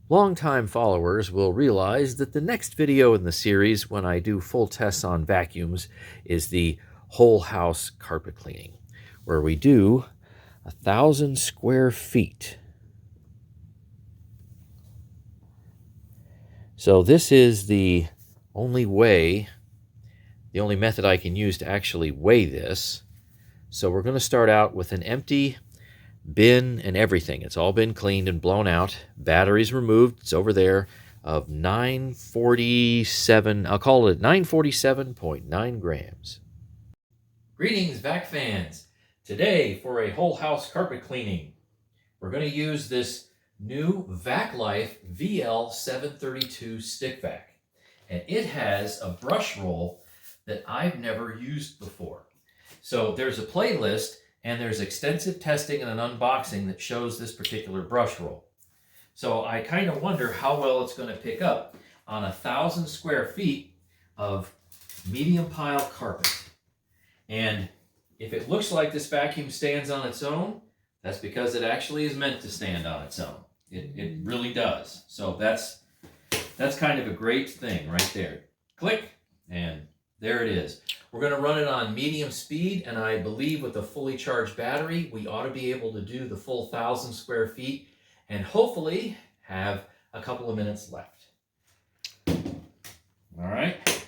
Longtime followers will realize that the next video in the series, when I do full tests on vacuums, is the whole house carpet cleaning, where we do 1,000 square feet. So this is the only method I can use to actually weigh this. So we're going to start out with an empty bin and everything. It's all been cleaned and blown out. Batteries removed. It's over there, of 947. I'll call it 947.9 grams. Greetings, Vac fans. Today, for a whole house carpet cleaning, we're going to use this new VacLife VL732 stick vac. And it has a brush roll that I've never used before. So there's a playlist and there's extensive testing and an unboxing that shows this particular brush roll. So I kind of wonder how well it's going to pick up on 1,000 square feet of medium pile carpet. And if it looks like this vacuum stands on its own, that's because it actually is meant to stand on its own. It really does. So that's kind of a great thing right there. Click, and there it is. We're going to run it on medium speed, and I believe with a fully charged battery, we ought to be able to do the full 1,000 square feet and hopefully have a couple of minutes left. All right,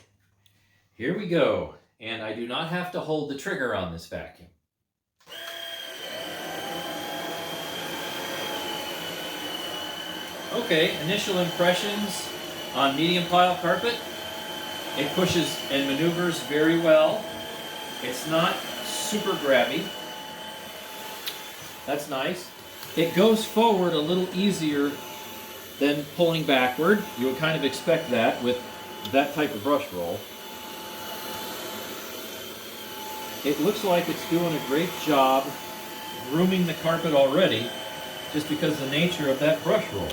here we go. And I do not have to hold the trigger on this vacuum. Okay, initial impressions on medium pile carpet. It pushes and maneuvers very well. It's not super grabby. That's nice. It goes forward a little easier than pulling backward. You would kind of expect that with that type of brush roll. It looks like it's doing a great job grooming the carpet already, just because of the nature of that brush roll.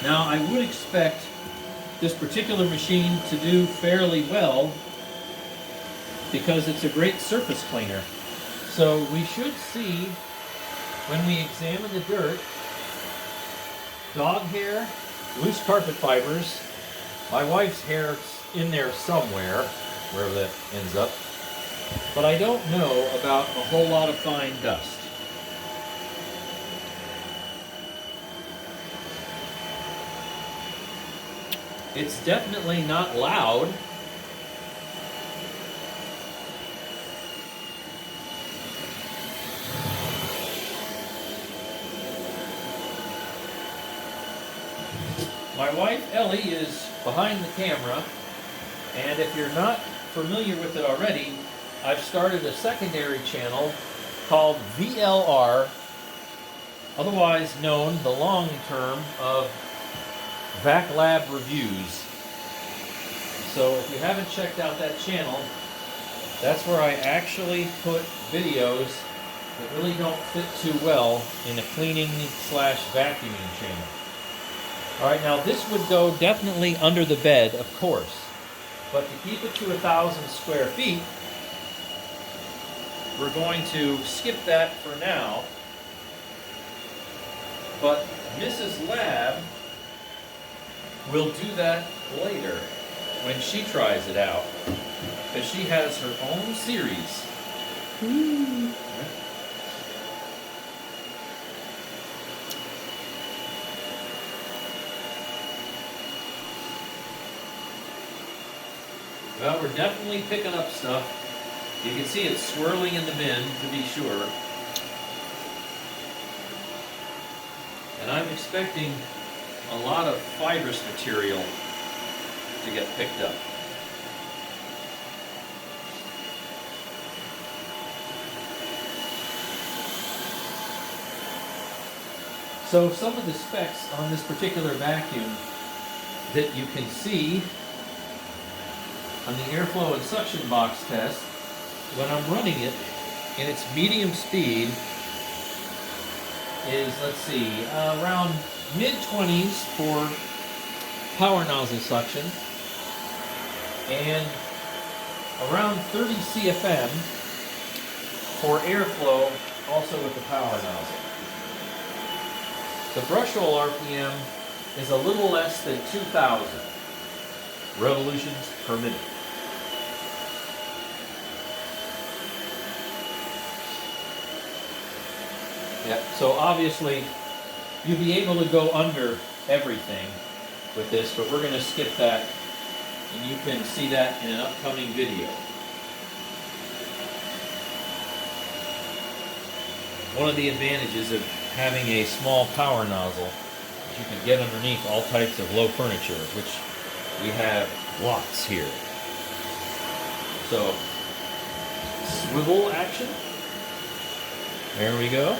Now, I would expect this particular machine to do fairly well because it's a great surface cleaner. So we should see, when we examine the dirt, dog hair, loose carpet fibers, my wife's hair in there somewhere, wherever that ends up, but I don't know about a whole lot of fine dust. It's definitely not loud. My wife, Ellie, is behind the camera, and if you're not familiar with it already, I've started a secondary channel called VLR, otherwise known the long term of Vac Lab Reviews. So if you haven't checked out that channel, that's where I actually put videos that really don't fit too well in a cleaning slash vacuuming channel. Alright, now this would go definitely under the bed, of course, but to keep it to 1,000 square feet, we're going to skip that for now. But Mrs. Lab will do that later when she tries it out, because she has her own series. Ooh. Well, we're definitely picking up stuff. You can see it swirling in the bin, to be sure. And I'm expecting a lot of fibrous material to get picked up. So some of the specs on this particular vacuum that you can see on the airflow and suction box test, when I'm running it in its medium speed, is, let's see, around mid-20s for power nozzle suction, and around 30 CFM for airflow also with the power nozzle. The brush roll RPM is a little less than 2,000 revolutions per minute. Yeah, so obviously you'll be able to go under everything with this, but we're going to skip that, and you can see that in an upcoming video. One of the advantages of having a small power nozzle is you can get underneath all types of low furniture, which we have lots here. So, swivel action. There we go.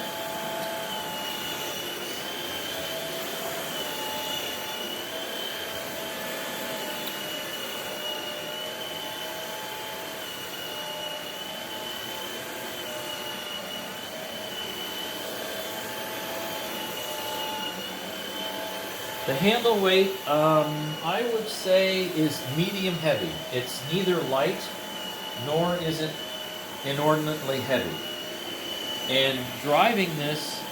The handle weight, I would say, is medium heavy. It's neither light nor is it inordinately heavy. And driving this,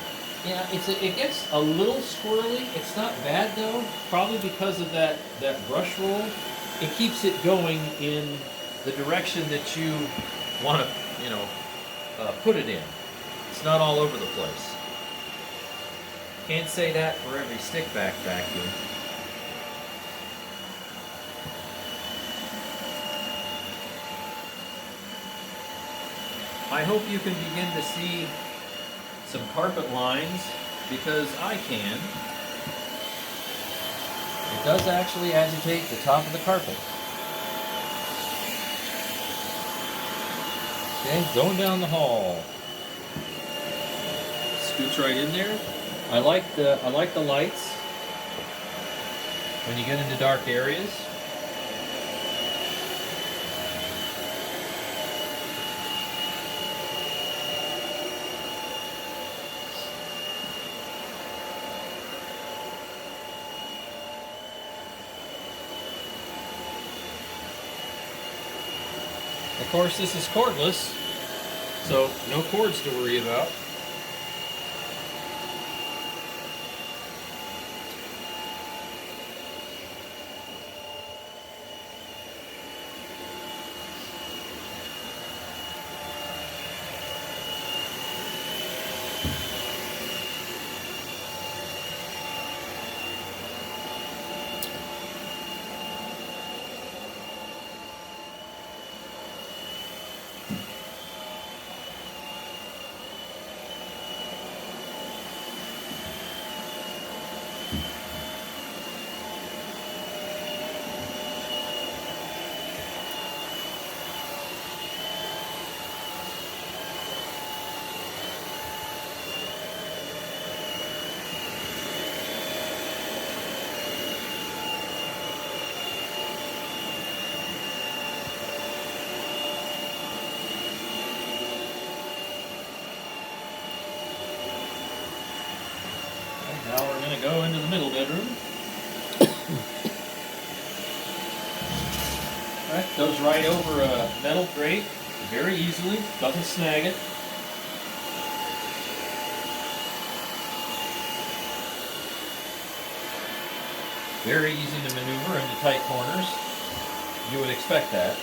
yeah, it gets a little squirrely. It's not bad though, probably because of that brush roll. It keeps it going in the direction that you want to, put it in. It's not all over the place. Can't say that for every stick vac vacuum. I hope you can begin to see some carpet lines, because I can. It does actually agitate the top of the carpet. Okay, going down the hall. Scoots right in there. I like the lights when you get into dark areas. Of course, this is cordless, so no cords to worry about. Now we're going to go into the middle bedroom. Alright, goes right over a metal grate very easily, doesn't snag it. Very easy to maneuver into tight corners. You would expect that.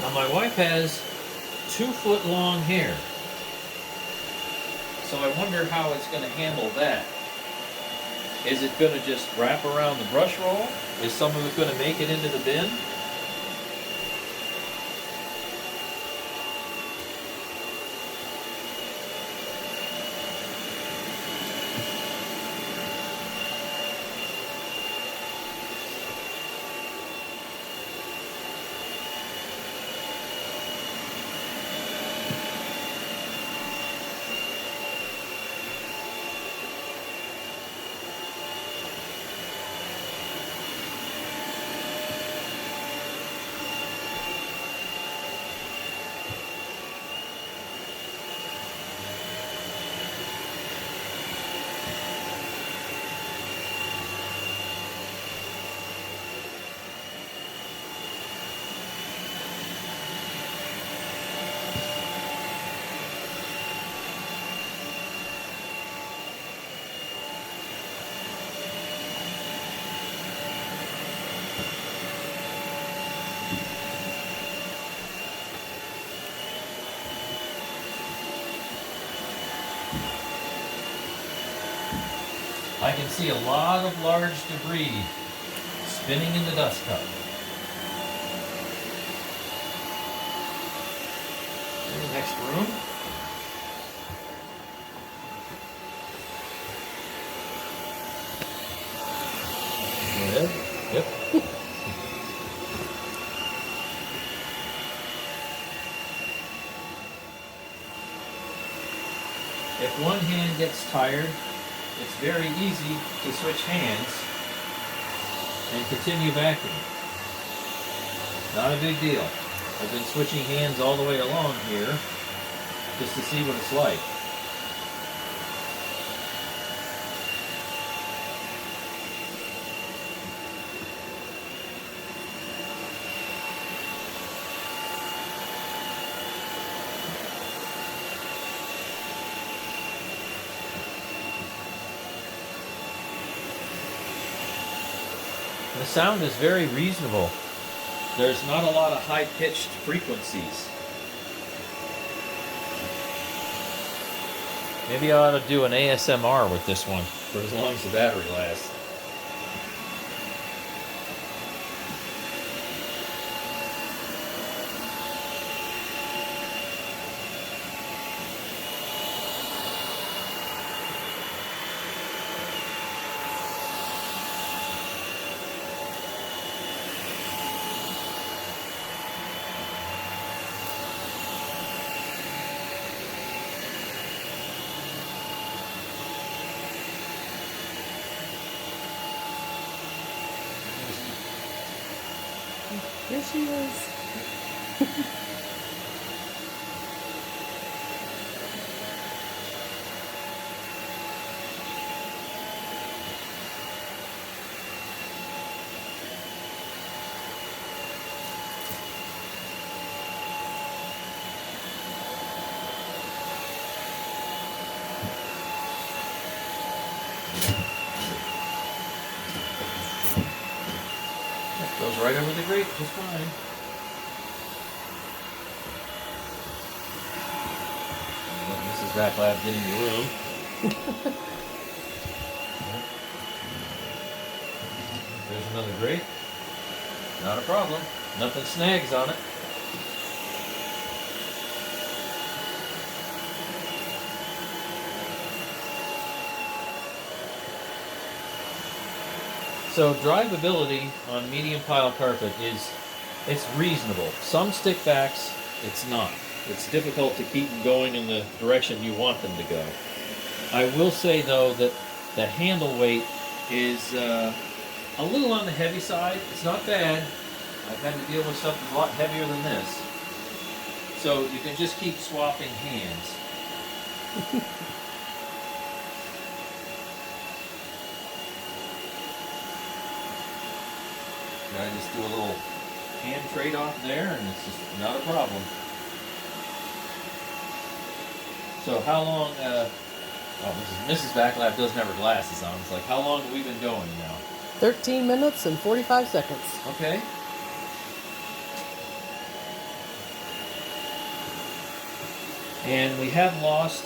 Now my wife has 2-foot long hair, so I wonder how it's going to handle that. Is it going to just wrap around the brush roll? Is some of it going to make it into the bin? I can see a lot of large debris spinning in the dust cup. Okay, next room. Go ahead. Yep. If one hand gets tired, it's very easy to switch hands and continue vacuuming. Not a big deal. I've been switching hands all the way along here just to see what it's like. The sound is very reasonable. There's not a lot of high-pitched frequencies. Maybe I ought to do an ASMR with this one for as long as the battery lasts. Here she is. Goes right over the grate just fine. Mrs. VacLive getting the room. There's another grate. Not a problem. Nothing snags on it. So drivability on medium pile carpet it's reasonable. Some stick backs, it's not. It's difficult to keep them going in the direction you want them to go. I will say though that the handle weight is a little on the heavy side. It's not bad. I've had to deal with something a lot heavier than this. So you can just keep swapping hands. I just do a little hand trade-off there, and it's just not a problem. So how long, Mrs. VacLive doesn't have her glasses on. It's like, how long have we been going now? 13 minutes and 45 seconds. Okay. And we have lost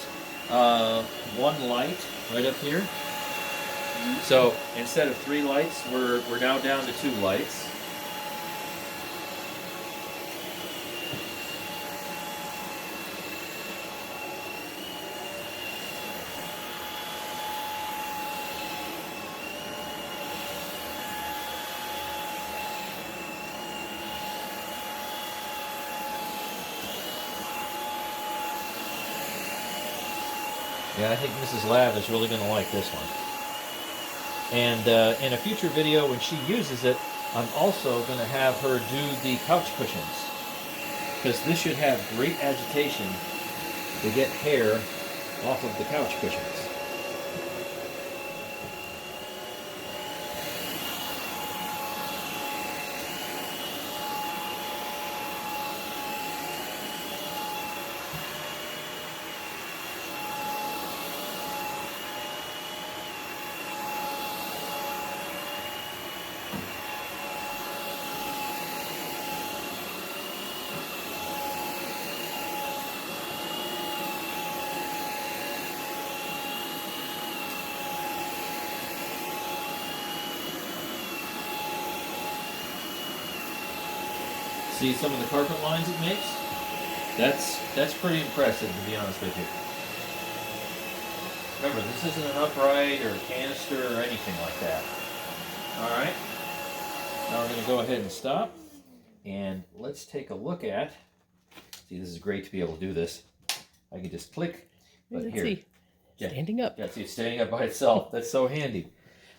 one light right up here. So instead of 3 lights, we're now down to 2 lights. Yeah, I think Mrs. Lav is really going to like this one. And in a future video, when she uses it, I'm also going to have her do the couch cushions. Because this should have great agitation to get hair off of the couch cushions. See some of the carpet lines it makes? That's pretty impressive, to be honest with you. Remember, this isn't an upright or a canister or anything like that. Alright, now we're going to go ahead and stop, and let's take a look at, see, this is great to be able to do this. I can just click, but Let's here. see. Standing up. Yeah, see, it's standing up by itself. That's so handy.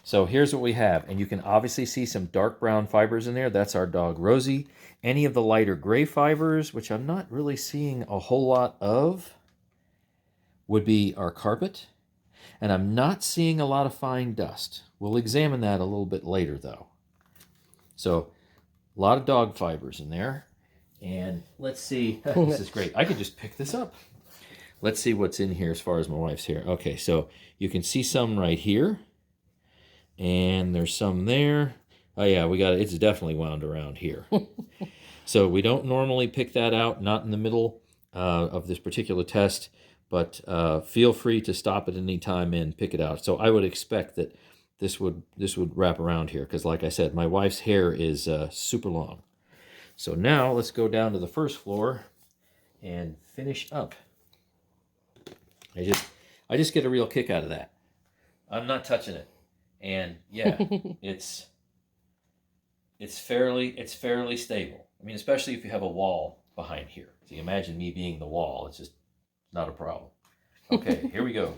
So here's what we have, and you can obviously see some dark brown fibers in there. That's our dog Rosie. Any of the lighter gray fibers, which I'm not really seeing a whole lot of, would be our carpet. And I'm not seeing a lot of fine dust. We'll examine that a little bit later, though. So, a lot of dog fibers in there. And let's see. This is great. I could just pick this up. Let's see what's in here as far as my wife's hair. Okay, so you can see some right here. And there's some there. Oh, yeah, we got it. It's definitely wound around here. So we don't normally pick that out, not in the middle of this particular test. But feel free to stop at any time and pick it out. So I would expect that this would wrap around here because, like I said, my wife's hair is super long. So now let's go down to the first floor and finish up. I just get a real kick out of that. I'm not touching it, and yeah, it's fairly stable. I mean, especially if you have a wall behind here. So you imagine me being the wall. It's just not a problem. Okay, here we go.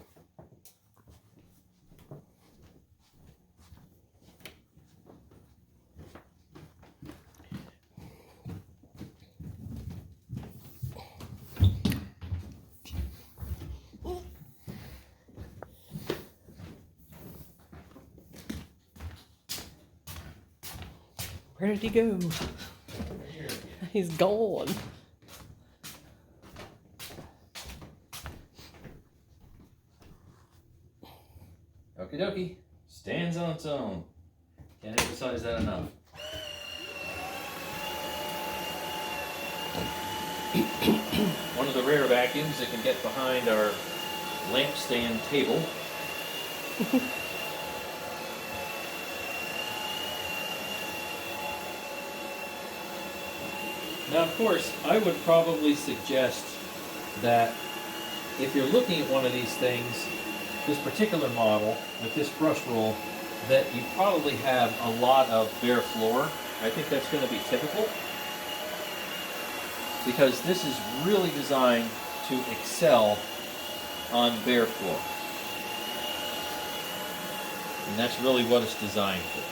Where did he go? He's gone. Okie dokie. Stands on its own. Can't emphasize that enough. One of the rare vacuums that can get behind our lampstand table. Now, of course, I would probably suggest that if you're looking at one of these things, this particular model with this brush roll, that you probably have a lot of bare floor. I think that's going to be typical because this is really designed to excel on bare floor. And that's really what it's designed for.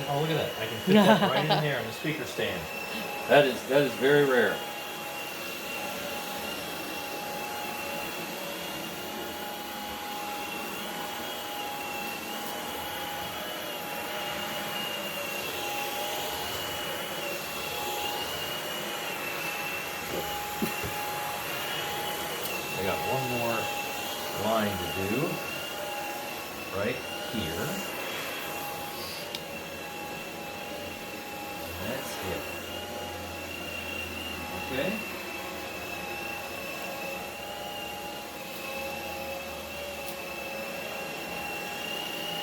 Oh, look at that. I can fit that right in there on the speaker stand. That is very rare. I got line to do right here. That's it. Okay.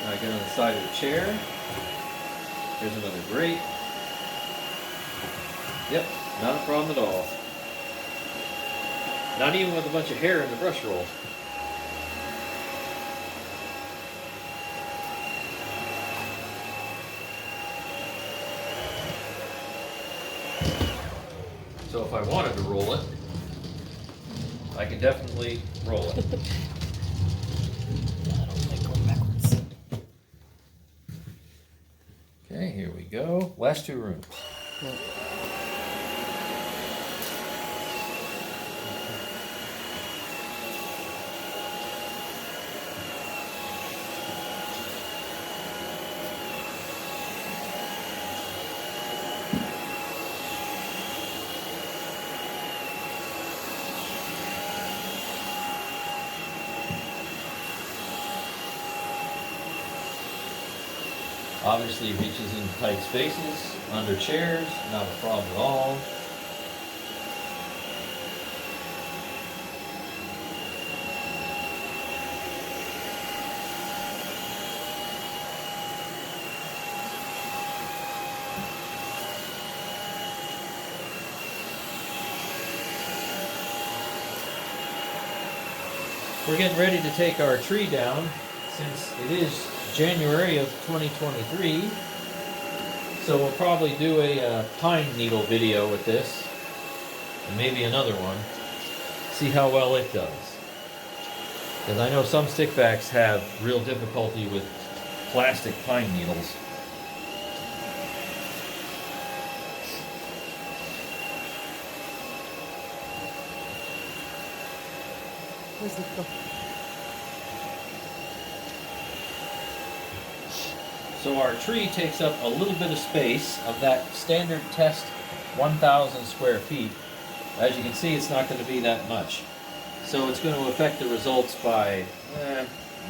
Now I get on the side of the chair. Here's another grate. Yep, not a problem at all. Not even with a bunch of hair in the brush roll. So if I wanted to roll it, I can definitely roll it. I don't like going backwards. Okay, here we go. Last two rooms. No. Obviously reaches in tight spaces, under chairs, not a problem at all. We're getting ready to take our tree down since it is January of 2023. So we'll probably do a pine needle video with this, and maybe another one. See how well it does. Because I know some stickbacks have real difficulty with plastic pine needles. Where's the go? So our tree takes up a little bit of space of that standard test 1,000 square feet. As you can see, it's not going to be that much. So it's going to affect the results by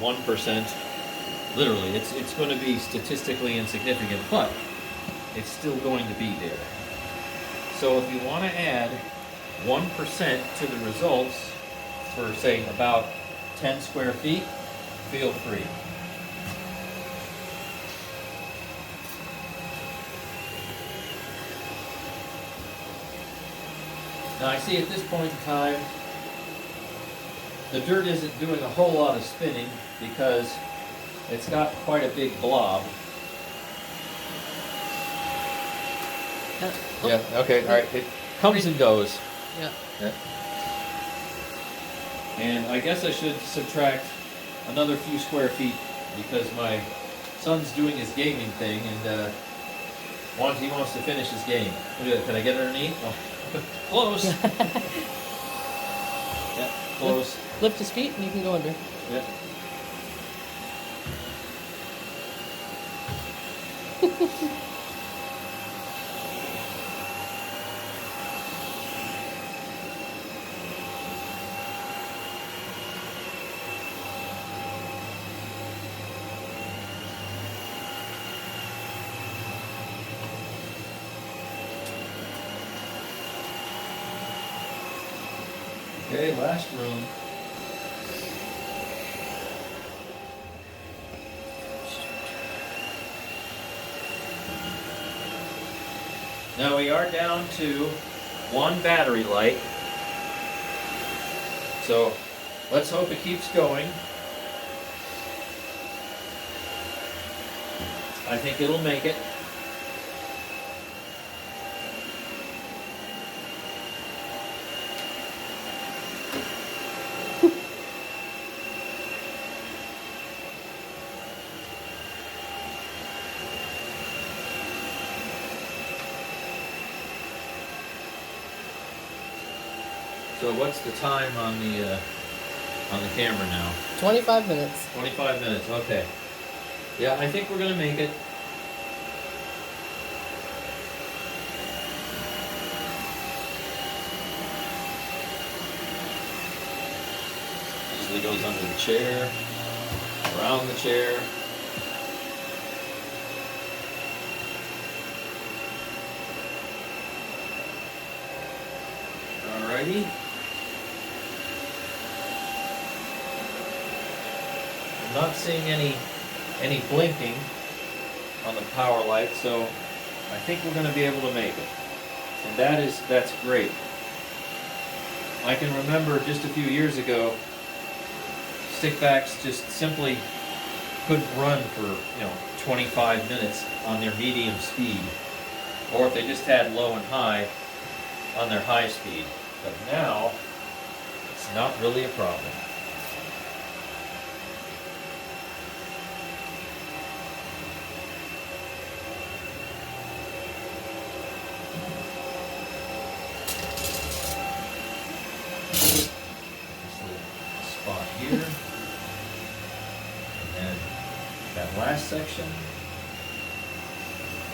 1%. Literally, it's going to be statistically insignificant, but it's still going to be there. So if you want to add 1% to the results for, say, about 10 square feet, feel free. Now I see at this point in time, the dirt isn't doing a whole lot of spinning because it's got quite a big blob. Yeah, okay, all right. It comes and goes. Yeah. Yeah. And I guess I should subtract another few square feet because my son's doing his gaming thing and he wants to finish his game. Can I get underneath? Oh. Close. Yeah, close. Lift his feet and you can go under. Yeah. Okay, last room. Now we are down to one battery light. So let's hope it keeps going. I think it'll make it. So what's the time on the camera now? 25 minutes. 25 minutes, okay. Yeah, I think we're gonna make it. usually goes under the chair, around the chair. Alrighty. I'm not seeing any blinking on the power light, so I think we're going to be able to make it. And that's great. I can remember just a few years ago, stickbacks just simply couldn't run for 25 minutes on their medium speed, or if they just had low and high on their high speed. But now it's not really a problem. Spot here, and then that last section,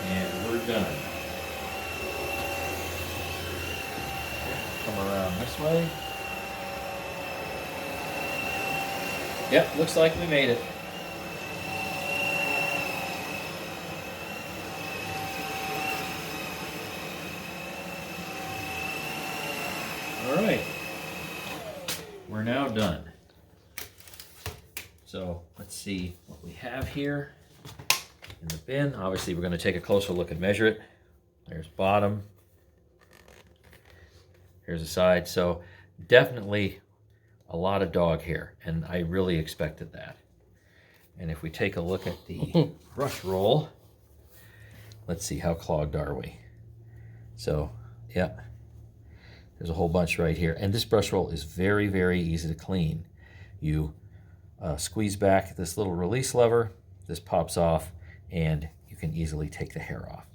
and we're done. Come around this way. Yep, looks like we made it. All right, we're now done. So let's see what we have here in the bin. Obviously, we're going to take a closer look and measure it. There's bottom. Here's the side. So definitely a lot of dog hair, and I really expected that. And if we take a look at the brush roll, let's see, how clogged are we? So, yeah, there's a whole bunch right here. And this brush roll is very, very easy to clean. You squeeze back this little release lever, this pops off, and you can easily take the hair off.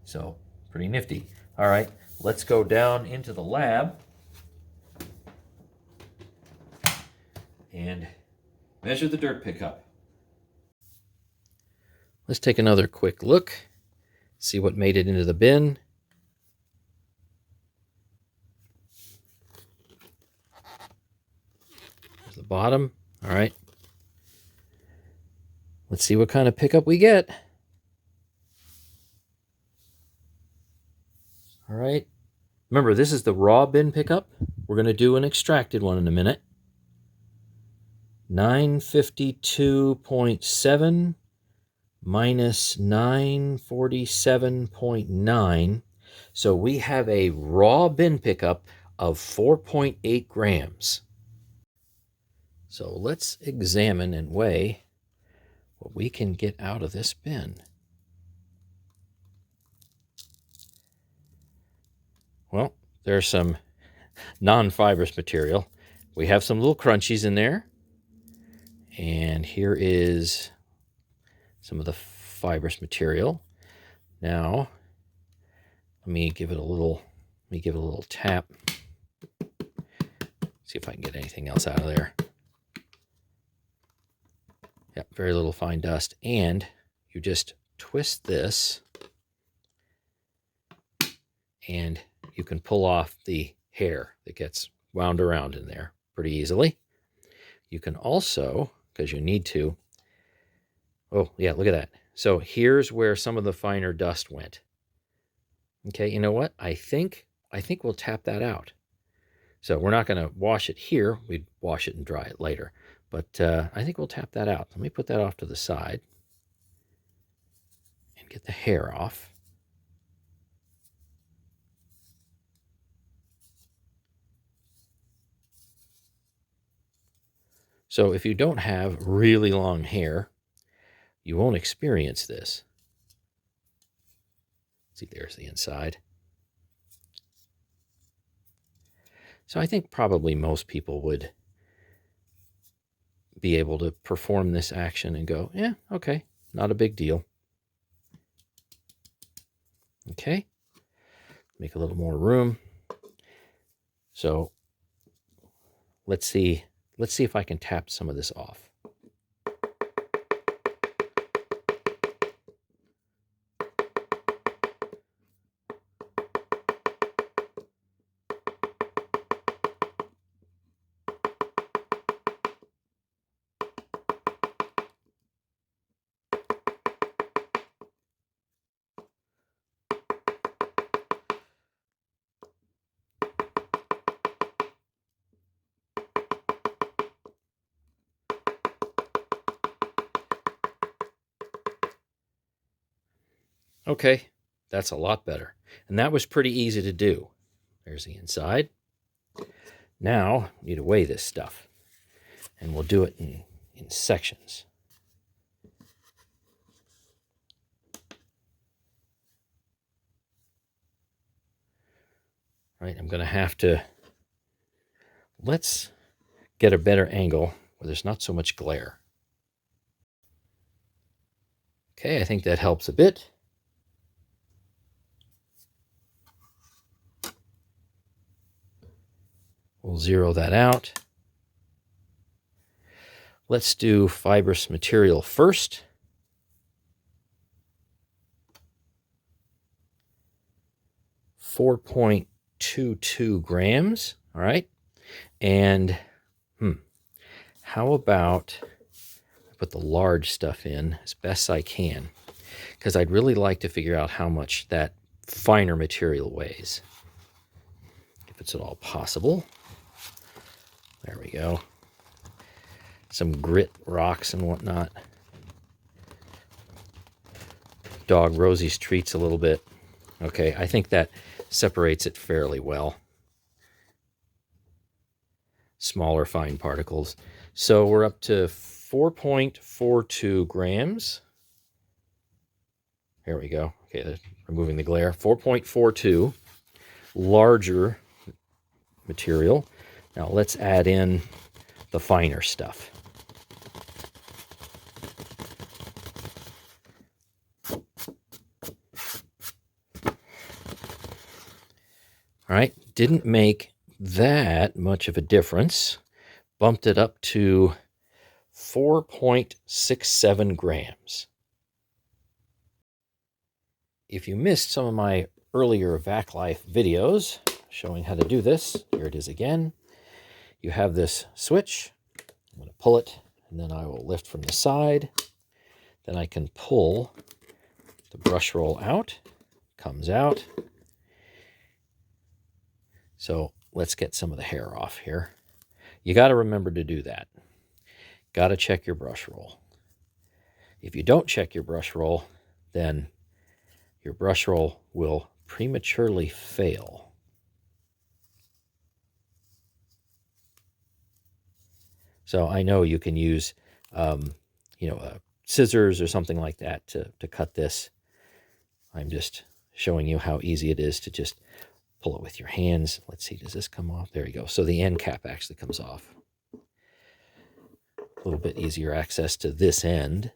So, pretty nifty. All right, let's go down into the lab and measure the dirt pickup. Let's take another quick look, see what made it into the bin. There's the bottom. All right. Let's see what kind of pickup we get. All right. Remember, this is the raw bin pickup. We're going to do an extracted one in a minute. 952.7 minus 947.9. So we have a raw bin pickup of 4.8 grams. So let's examine and weigh what we can get out of this bin. Well, there's some non-fibrous material. We have some little crunchies in there. And here is some of the fibrous material. Now, let me give it a little tap. See if I can get anything else out of there. Yep, very little fine dust. And you just twist this, and you can pull off the hair that gets wound around in there pretty easily. You can also, because you need to, oh yeah, look at that. So here's where some of the finer dust went. Okay, you know what? I think we'll tap that out. So we're not going to wash it here. We'd wash it and dry it later. But I think we'll tap that out. Let me put that off to the side and get the hair off. So if you don't have really long hair, you won't experience this. See, there's the inside. So I think probably most people would be able to perform this action and go, yeah, okay, not a big deal. Okay, make a little more room. So let's see if I can tap some of this off. Okay, that's a lot better. And that was pretty easy to do. There's the inside. Now, we need to weigh this stuff. And we'll do it in sections. Right, I'm going to have to... Let's get a better angle where there's not so much glare. Okay, I think that helps a bit. We'll zero that out. Let's do fibrous material first. .22 grams. All right. And how about I put the large stuff in as best I can, because I'd really like to figure out how much that finer material weighs, if it's at all possible. There we go. Some grit rocks and whatnot. Dog Rosie's treats a little bit. Okay, I think that separates it fairly well. Smaller fine particles. So we're up to 4.42 grams. Here we go. Okay, removing the glare. 4.42, larger material. Now let's add in the finer stuff. All right, didn't make that much of a difference. Bumped it up to 4.67 grams. If you missed some of my earlier VacLife videos showing how to do this, here it is again. You have this switch. I'm going to pull it, and then I will lift from the side. Then I can pull the brush roll out. Comes out. So let's get some of the hair off here. You got to remember to do that. Got to check your brush roll. If you don't check your brush roll, then your brush roll will prematurely fail. So I know you can use, scissors or something like that to cut this. I'm just showing you how easy it is to just pull it with your hands. Let's see, does this come off? There you go. So the end cap actually comes off. A little bit easier access to this end.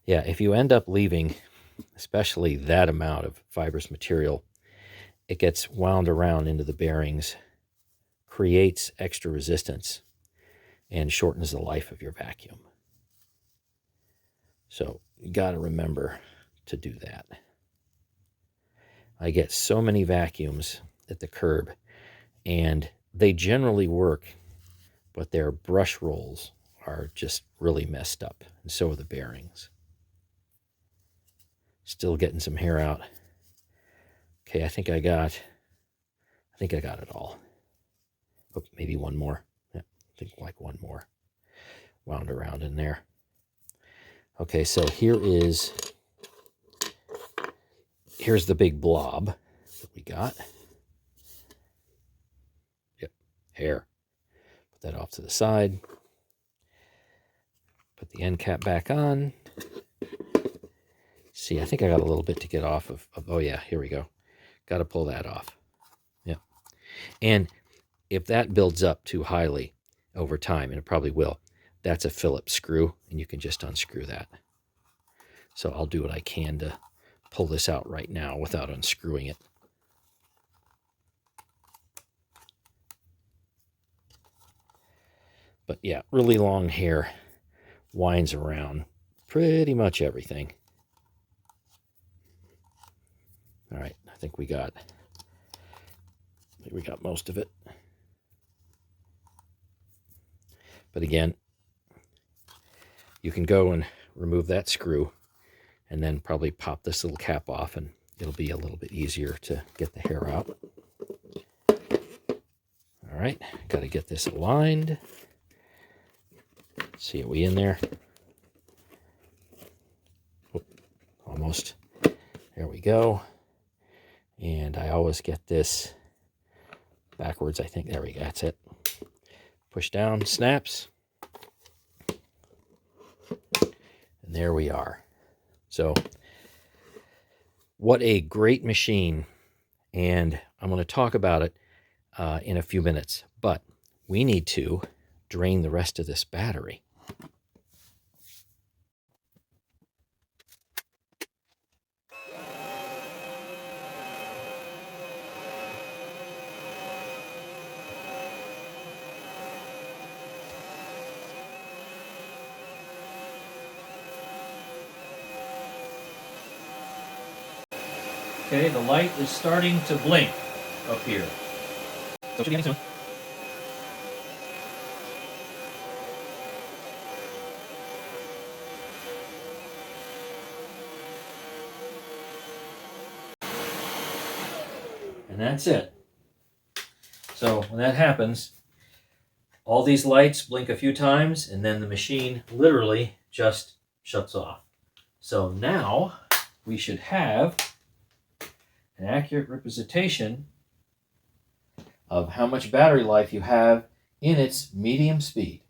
Yeah, if you end up leaving, especially that amount of fibrous material, it gets wound around into the bearings, creates extra resistance, and shortens the life of your vacuum. So you got to remember to do that. I get so many vacuums at the curb, and they generally work, but their brush rolls are just really messed up, and so are the bearings. Still getting some hair out. Okay, I think I got it all. Oh, maybe one more. Yeah, I think like one more. Wound around in there. Okay, so here's the big blob that we got. Yep, hair. Put that off to the side. Put the end cap back on. See, I think I got a little bit to get off of oh yeah, here we go. Got to pull that off. Yeah. And if that builds up too highly over time, and it probably will, that's a Phillips screw, and you can just unscrew that. So I'll do what I can to pull this out right now without unscrewing it. But yeah, really long hair winds around pretty much everything. All right, I think we got most of it. But again, you can go and remove that screw and then probably pop this little cap off, and it'll be a little bit easier to get the hair out. All right, got to get this aligned. See, are we in there? almost. There we go. And I always get this backwards, I think. There we go. That's it. Push down, snaps. And there we are. So, what a great machine. And I'm going to talk about it in a few minutes. But we need to drain the rest of this battery. Okay, the light is starting to blink up here. So it should be ending soon. And that's it. So when that happens, all these lights blink a few times and then the machine literally just shuts off. So now we should have an accurate representation of how much battery life you have in its medium speed.